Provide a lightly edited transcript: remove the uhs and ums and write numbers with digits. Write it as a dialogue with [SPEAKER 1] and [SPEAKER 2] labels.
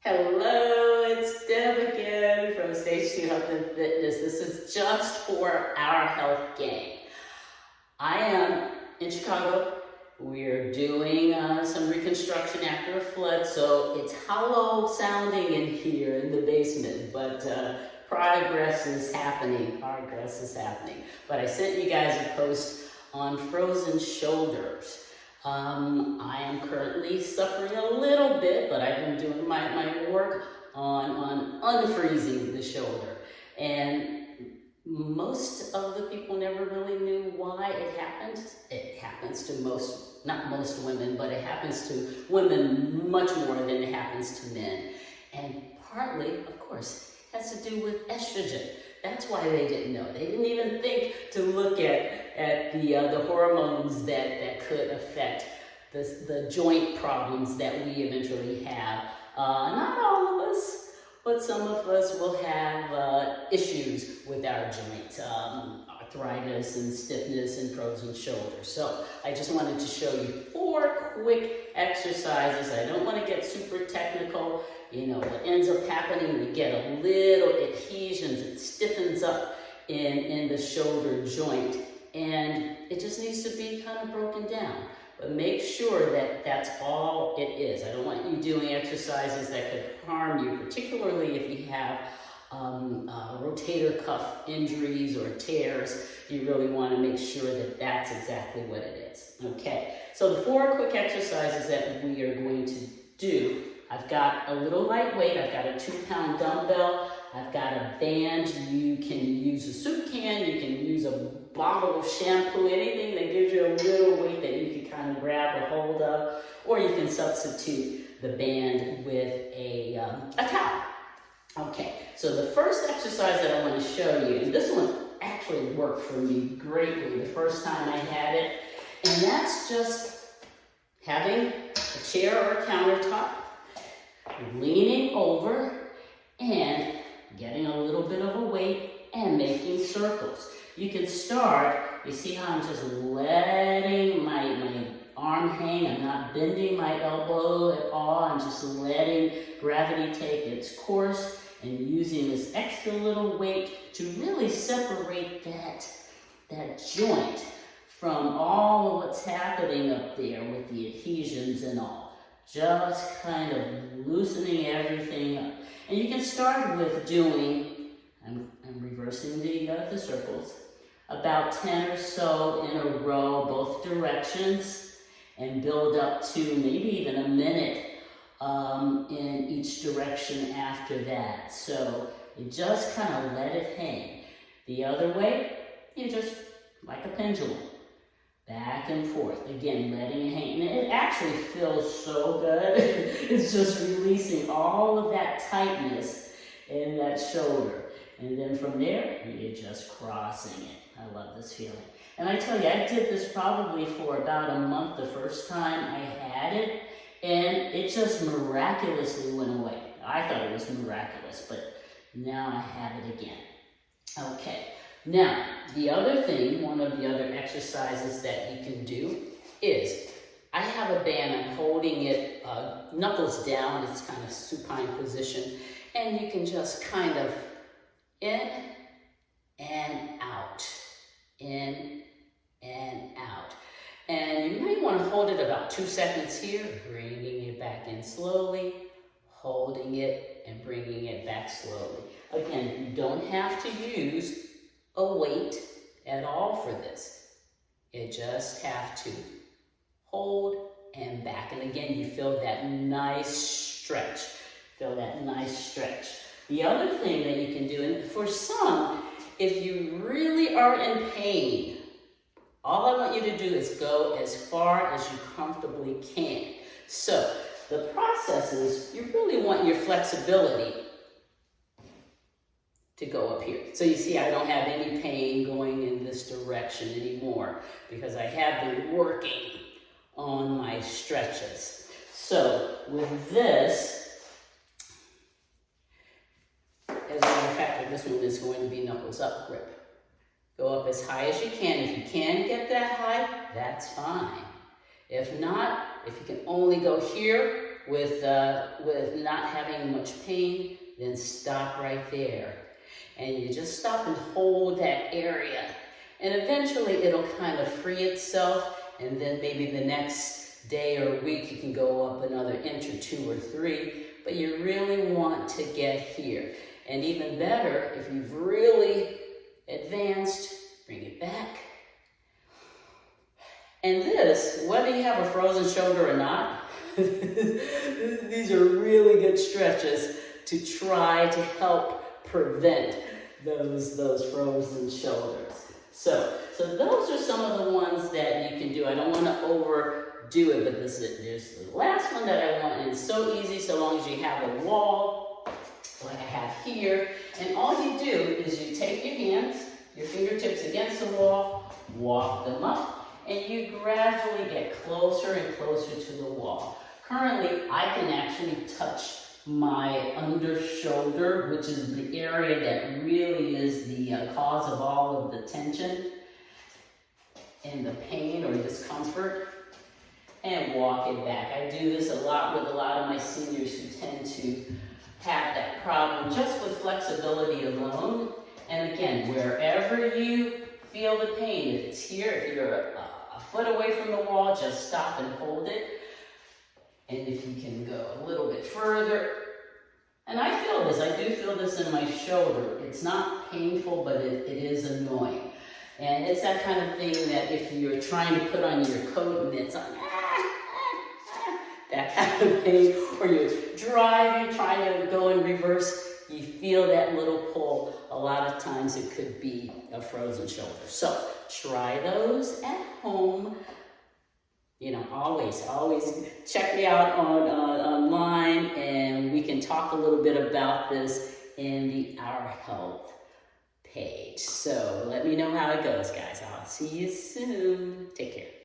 [SPEAKER 1] Hello, it's Deb again from Stage 2 Health and Fitness. This is just for our health gang. I am in Chicago. We're doing some reconstruction after a flood, so it's hollow sounding in here in the basement, but progress is happening. But I sent you guys a post on frozen shoulders. I am currently suffering a little bit, but I've been doing my work on unfreezing the shoulder. And most of the people never really knew why it happened. It happens to not most women, but it happens to women much more than it happens to men. And partly, of course, has to do with estrogen. That's why they didn't know. They didn't even think to look at the hormones that could affect the joint problems that we eventually have. Not all of us, but some of us will have issues with our joints, arthritis and stiffness and frozen shoulders. So I just wanted to show you 4 quick exercises. I don't want to get super technical. You know, what ends up happening, we get a little adhesions, it stiffens up in the shoulder joint, and it just needs to be kind of broken down. But make sure that that's all it is. I don't want you doing exercises that could harm you, particularly if you have rotator cuff injuries or tears. You really want to make sure that that's exactly what it is. Okay, so the 4 quick exercises that we are going to do. I've got a little lightweight. I've got a 2-pound dumbbell. I've got a band. You can use a soup can. You can use a bottle of shampoo, anything that gives you a little weight that you can kind of grab a hold of. Or you can substitute the band with a towel. Okay, so the first exercise that I want to show you, and this one actually worked for me greatly the first time I had it, and that's just having a chair or a countertop, leaning over and getting a little bit of a weight and making circles. You can start, you see how I'm just letting my arm hang. I'm not bending my elbow at all. I'm just letting gravity take its course and using this extra little weight to really separate that joint from all of what's happening up there with the adhesions and all. Just kind of loosening everything up. And you can start with doing, I'm reversing the circles, about 10 or so in a row, both directions, and build up to maybe even a minute in each direction after that. So you just kind of let it hang. The other way, you just, like a pendulum, back and forth. Again, letting it hang. And it actually feels so good. It's just releasing all of that tightness in that shoulder. And then from there, you're just crossing it. I love this feeling. And I tell you, I did this probably for about a month the first time I had it, and it just miraculously went away. I thought it was miraculous, but now I have it again. Okay. Now, the other thing, one of the other exercises that you can do is, I have a band, I'm holding it knuckles down, it's kind of supine position, and you can just kind of in and out, in and out. And you might want to hold it about 2 seconds here, bringing it back in slowly, holding it and bringing it back slowly. Again, you don't have to use a weight at all for this. You just have to hold and back. And again, you feel that nice stretch. Feel that nice stretch. The other thing that you can do, and for some, if you really are in pain, all I want you to do is go as far as you comfortably can. So the process is, you really want your flexibility to go up here. So you see I don't have any pain going in this direction anymore because I have been working on my stretches. So with this, as a matter of fact, this one is going to be knuckles up grip. Go up as high as you can. If you can get that high, that's fine. If not, if you can only go here, with not having much pain, then stop right there. And you just stop and hold that area. And eventually it'll kind of free itself, and then maybe the next day or week you can go up another inch or 2 or 3, but you really want to get here. And even better, if you've really advanced, bring it back. And this, whether you have a frozen shoulder or not, these are really good stretches to try to help prevent those frozen shoulders. So those are some of the ones that you can do. I don't want to overdo it, but there's the last one that I want, and it's so easy so long as you have a wall, like I have here, and all you do is you take your hands, your fingertips against the wall, walk them up, and you gradually get closer and closer to the wall. Currently, I can actually touch my under shoulder, which is the area that really is the cause of all of the tension and the pain or discomfort, and walk it back. I do this a lot with a lot of my seniors who tend to have that problem just with flexibility alone. And again, wherever you feel the pain, if it's here, if you're a foot away from the wall, just stop and hold it. And if you can go a little bit further, and I feel this, I do feel this in my shoulder. It's not painful, but it is annoying. And it's that kind of thing that if you're trying to put on your coat and it's on, that kind of pain, or you're driving, trying to go in reverse, you feel that little pull. A lot of times it could be a frozen shoulder. So try those at home. You know, always check me out online, and we can talk a little bit about this in the OurHealth page. So let me know how it goes, guys. I'll see you soon. Take care.